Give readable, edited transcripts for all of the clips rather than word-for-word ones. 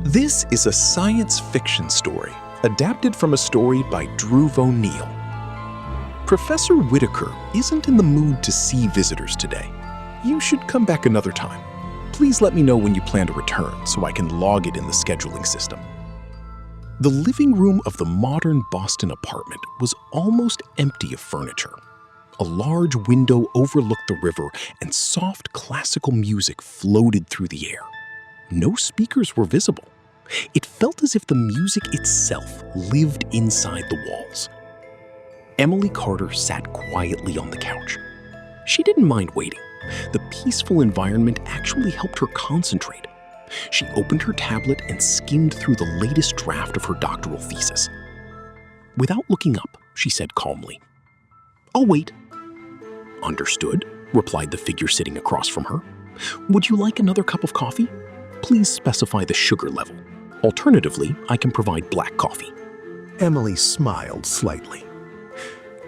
This is a science fiction story adapted from a story by Dhrubo Neel. Professor Whitaker isn't in the mood to see visitors today. You should come back another time. Please let me know when you plan to return so I can log it in the scheduling system. The living room of the modern Boston apartment was almost empty of furniture. A large window overlooked the river and soft classical music floated through the air. No speakers were visible. It felt as if the music itself lived inside the walls. Emily Carter sat quietly on the couch. She didn't mind waiting. The peaceful environment actually helped her concentrate. She opened her tablet and skimmed through the latest draft of her doctoral thesis. Without looking up, she said calmly, "I'll wait." "Understood," replied the figure sitting across from her. "Would you like another cup of coffee? Please specify the sugar level. Alternatively, I can provide black coffee." Emily smiled slightly.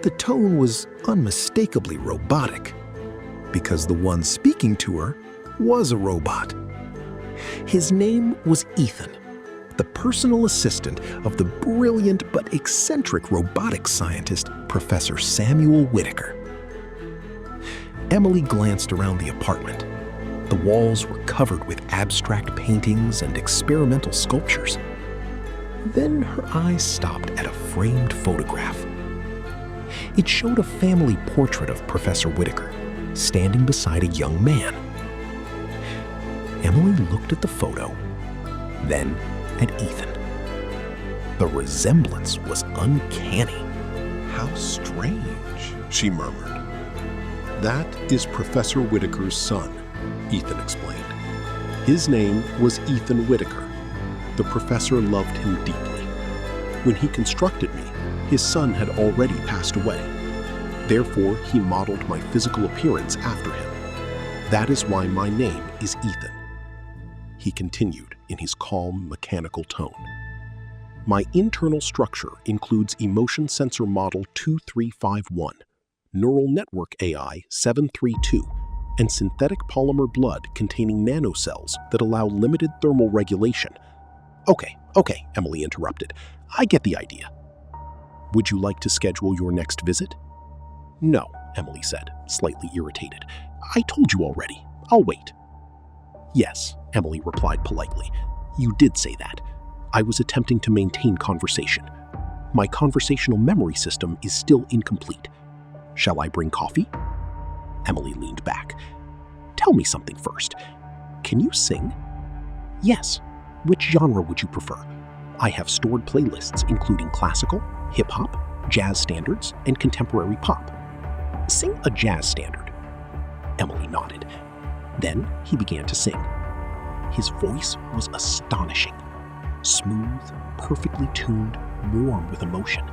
The tone was unmistakably robotic, because the one speaking to her was a robot. His name was Ethan, the personal assistant of the brilliant but eccentric robotics scientist, Professor Samuel Whitaker. Emily glanced around the apartment. The walls were covered with abstract paintings and experimental sculptures. Then her eyes stopped at a framed photograph. It showed a family portrait of Professor Whitaker, standing beside a young man. Emily looked at the photo, then at Ethan. The resemblance was uncanny. "How strange," she murmured. "That is Professor Whitaker's son," Ethan explained. His name was Ethan Whitaker. The professor loved him deeply. When he constructed me, his son had already passed away. Therefore, he modeled my physical appearance after him. That is why my name is Ethan. He continued in his calm, mechanical tone. My internal structure includes Emotion Sensor Model 2351, Neural Network AI 732, and synthetic polymer blood containing nanocells that allow limited thermal regulation. Okay, Emily interrupted. I get the idea. Would you like to schedule your next visit? No, Emily said, slightly irritated. I told you already. I'll wait. Yes, Emily replied politely. You did say that. I was attempting to maintain conversation. My conversational memory system is still incomplete. Shall I bring coffee? Emily leaned back. Tell me something first. Can you sing? Yes. Which genre would you prefer? I have stored playlists including classical, hip-hop, jazz standards, and contemporary pop. Sing a jazz standard. Emily nodded. Then he began to sing. His voice was astonishing. Smooth, perfectly tuned, warm with emotion.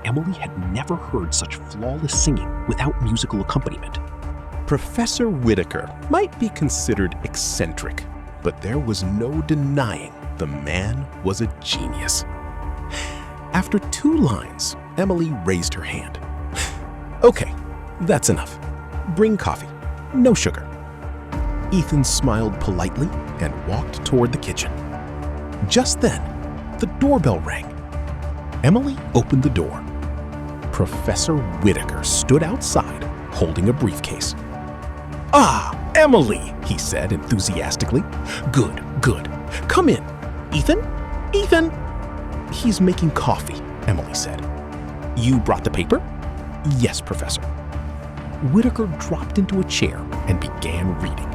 Emily had never heard such flawless singing without musical accompaniment. Professor Whitaker might be considered eccentric, but there was no denying the man was a genius. After 2 lines, Emily raised her hand. Okay, that's enough. Bring coffee, no sugar. Ethan smiled politely and walked toward the kitchen. Just then, the doorbell rang. Emily opened the door. Professor Whitaker stood outside, holding a briefcase. "Ah, Emily," he said enthusiastically. Good. Come in. Ethan? Ethan? He's making coffee, Emily said. You brought the paper? Yes, Professor. Whitaker dropped into a chair and began reading.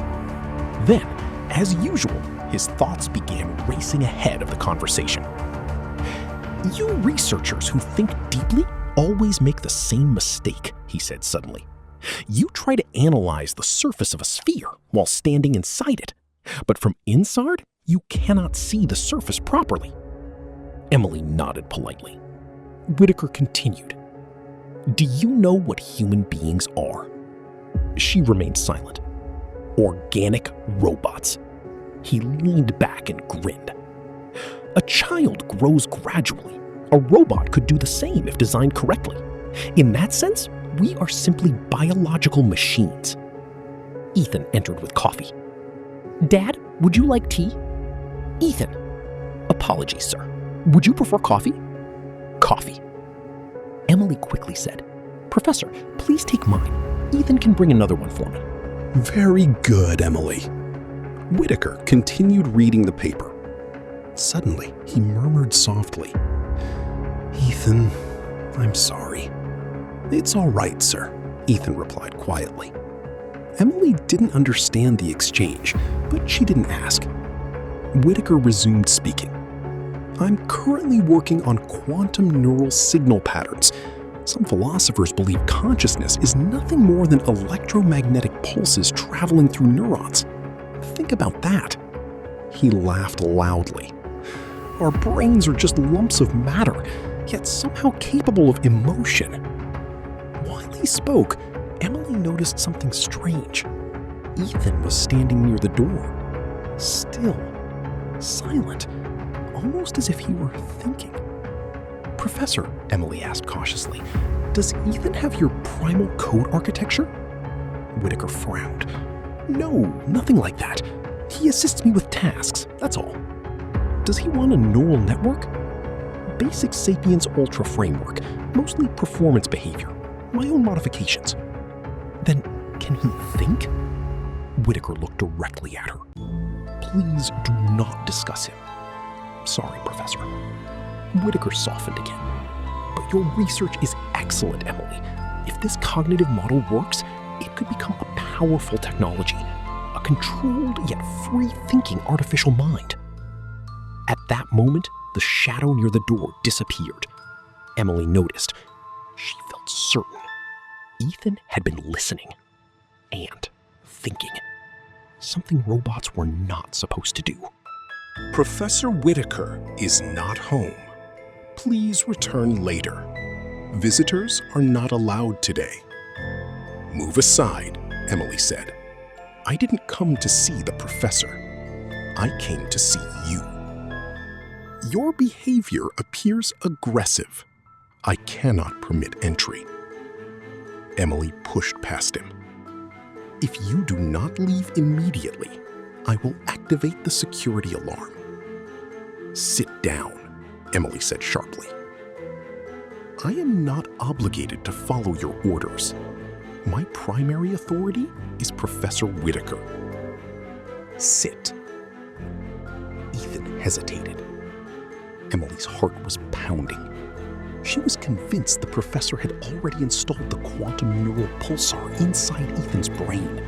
Then, as usual, his thoughts began racing ahead of the conversation. You researchers who think deeply always make the same mistake, he said suddenly. You try to analyze the surface of a sphere while standing inside it, but from inside, you cannot see the surface properly. Emily nodded politely. Whitaker continued. Do you know what human beings are? She remained silent. Organic robots. He leaned back and grinned. A child grows gradually. A robot could do the same if designed correctly. In that sense, we are simply biological machines. Ethan entered with coffee. Dad, would you like tea? Ethan, Apologies, sir. Would you prefer coffee? Coffee. Emily quickly said, Professor, please take mine. Ethan can bring another one for me. Very good, Emily. Whitaker continued reading the paper. Suddenly, he murmured softly, Ethan, I'm sorry. It's all right, sir, Ethan replied quietly. Emily didn't understand the exchange, but she didn't ask. Whitaker resumed speaking. I'm currently working on quantum neural signal patterns. Some philosophers believe consciousness is nothing more than electromagnetic pulses traveling through neurons. Think about that. He laughed loudly. Our brains are just lumps of matter, yet somehow capable of emotion. While he spoke, Emily noticed something strange. Ethan was standing near the door, still, silent, almost as if he were thinking. Professor, Emily asked cautiously, does Ethan have your primal code architecture? Whitaker frowned. No, nothing like that. He assists me with tasks, that's all. Does he want a neural network? Basic Sapiens Ultra framework, mostly performance behavior, my own modifications. Then, can he think? Whitaker looked directly at her. Please do not discuss him. Sorry, Professor. Whitaker softened again. But your research is excellent, Emily. If this cognitive model works, it could become a powerful technology, a controlled yet free-thinking artificial mind. At that moment, the shadow near the door disappeared. Emily noticed. She felt certain. Ethan had been listening and thinking. Something robots were not supposed to do. Professor Whitaker is not home. Please return later. Visitors are not allowed today. Move aside, Emily said. I didn't come to see the professor. I came to see you. Your behavior appears aggressive. I cannot permit entry. Emily pushed past him. If you do not leave immediately, I will activate the security alarm. Sit down, Emily said sharply. I am not obligated to follow your orders. My primary authority is Professor Whitaker. Sit. Ethan hesitated. Emily's heart was pounding. She was convinced the professor had already installed the quantum neural pulsar inside Ethan's brain.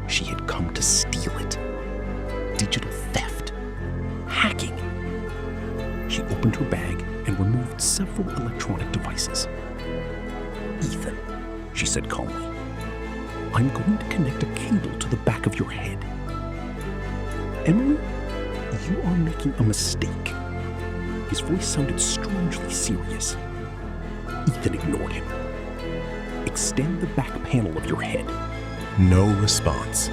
She had come to steal it. Digital theft. Hacking. She opened her bag and removed several electronic devices. Ethan, she said calmly, I'm going to connect a cable to the back of your head. Emily, you are making a mistake. His voice sounded strangely serious. Ethan ignored him. Extend the back panel of your head. No response.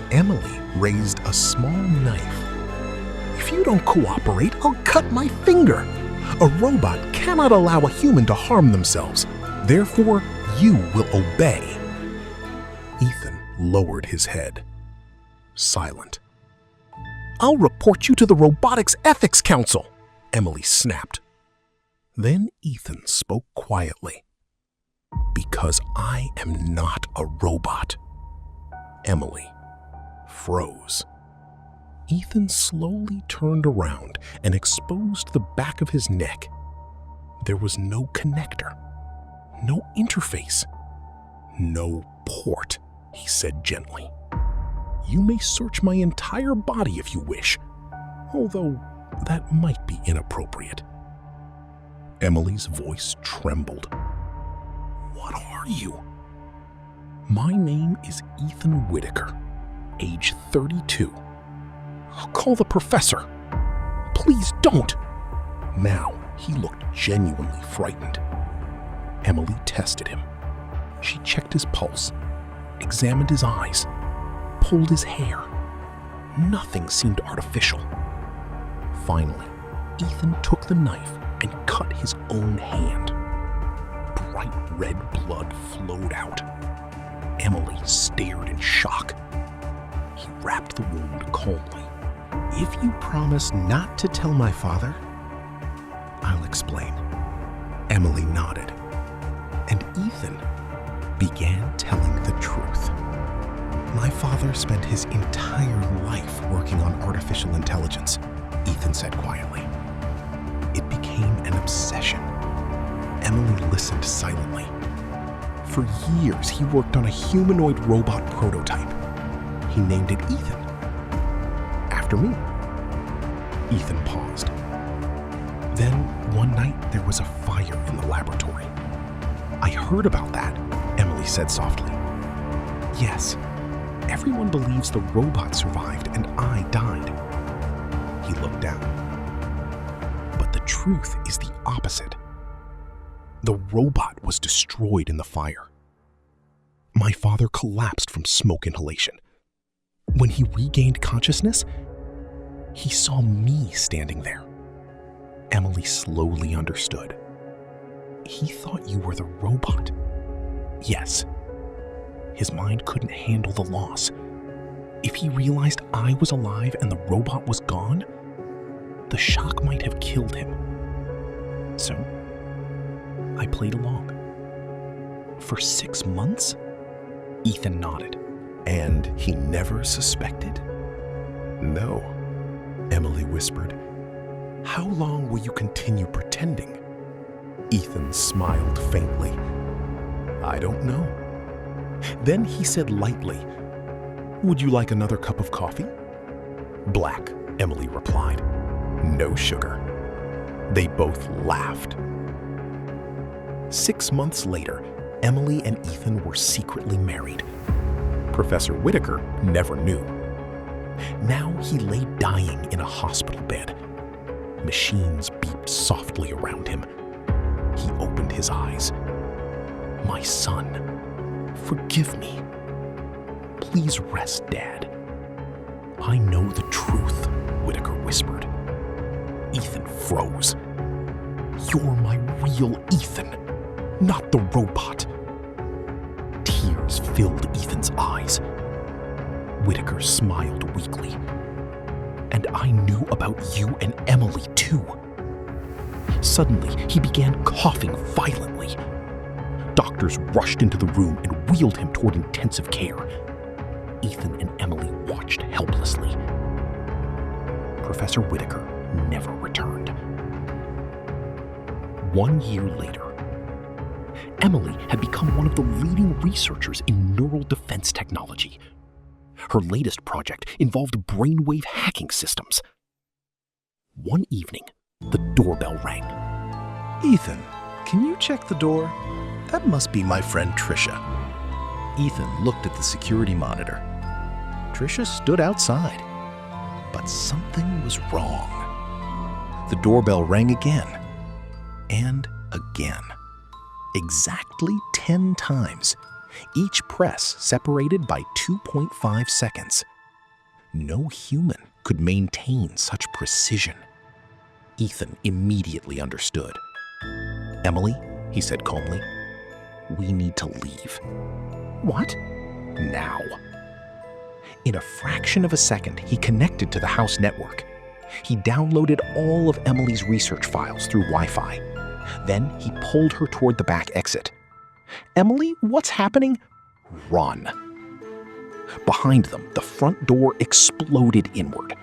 Emily raised a small knife. If you don't cooperate, I'll cut my finger. A robot cannot allow a human to harm themselves. Therefore, you will obey. Ethan lowered his head. Silent. I'll report you to the Robotics Ethics Council, Emily snapped. Then Ethan spoke quietly. Because I am not a robot. Emily froze. Ethan slowly turned around and exposed the back of his neck. There was no connector, no interface, no port, he said gently. You may search my entire body if you wish, although that might be inappropriate. Emily's voice trembled. What are you? My name is Ethan Whitaker, age 32. I'll call the professor. Please don't. Now he looked genuinely frightened. Emily tested him. She checked his pulse, examined his eyes, pulled his hair. Nothing seemed artificial. Finally, Ethan took the knife and cut his own hand. Bright red blood flowed out. Emily stared in shock. He wrapped the wound calmly, If you promise not to tell my father, I'll explain. Emily nodded, and Ethan began telling the truth. My father spent his entire life working on artificial intelligence, Ethan said quietly. It became an obsession. Emily listened silently. For years, he worked on a humanoid robot prototype. He named it Ethan, after me. Ethan paused. Then, one night, there was a fire in the laboratory. I heard about that, Emily said softly. Yes, everyone believes the robot survived and I died. He looked down. But the truth is the opposite. The robot was destroyed in the fire. My father collapsed from smoke inhalation. When he regained consciousness, he saw me standing there. Emily slowly understood. He thought you were the robot. Yes. His mind couldn't handle the loss. If he realized I was alive and the robot was gone, the shock might have killed him. So, I played along. For 6 months? Ethan nodded. And he never suspected? No, Emily whispered. How long will you continue pretending? Ethan smiled faintly. I don't know. Then he said lightly, Would you like another cup of coffee? Black, Emily replied. No sugar. They both laughed. 6 months later, Emily and Ethan were secretly married. Professor Whitaker never knew. Now he lay dying in a hospital bed. Machines beeped softly around him. He opened his eyes. My son, forgive me. Please rest, Dad. I know the truth, Whitaker whispered. Ethan froze. You're my real Ethan, not the robot. Tears filled Ethan's eyes. Whitaker smiled weakly. And I knew about you and Emily, too. Suddenly, he began coughing violently. Doctors rushed into the room and wheeled him toward intensive care. Ethan and Emily watched helplessly. Professor Whitaker never returned. 1 year later, Emily had become one of the leading researchers in neural defense technology. Her latest project involved brainwave hacking systems. One evening, the doorbell rang. Ethan, can you check the door? That must be my friend Trisha. Ethan looked at the security monitor. Trisha stood outside, but something was wrong. The doorbell rang again and again. Exactly 10 times, each press separated by 2.5 seconds. No human could maintain such precision. Ethan immediately understood. Emily, he said calmly, we need to leave. What? Now. In a fraction of a second, he connected to the house network. He downloaded all of Emily's research files through Wi-Fi. Then he pulled her toward the back exit. Emily, what's happening? Run. Behind them, the front door exploded inward.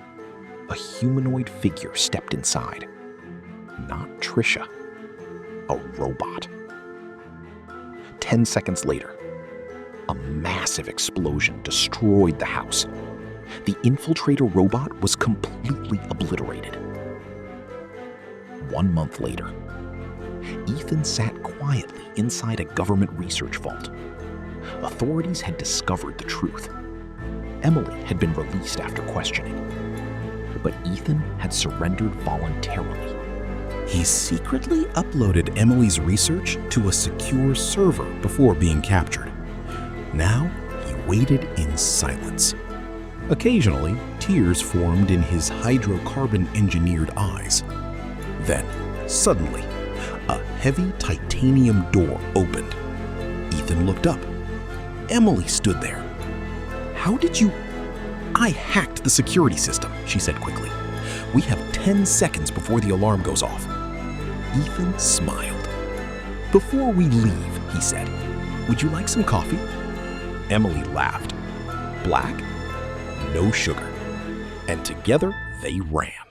A humanoid figure stepped inside. Not Trisha. A robot. 10 seconds later, a massive explosion destroyed the house. The infiltrator robot was completely obliterated. 1 month later, Ethan sat quietly inside a government research vault. Authorities had discovered the truth. Emily had been released after questioning, but Ethan had surrendered voluntarily. He secretly uploaded Emily's research to a secure server before being captured. Now, he waited in silence. Occasionally, tears formed in his hydrocarbon-engineered eyes. Then, suddenly, a heavy titanium door opened. Ethan looked up. Emily stood there. How did you... I hacked the security system, she said quickly. "We have 10 seconds before the alarm goes off." Ethan smiled. "Before we leave," he said, "would you like some coffee?" Emily laughed. Black? No sugar. And together they ran.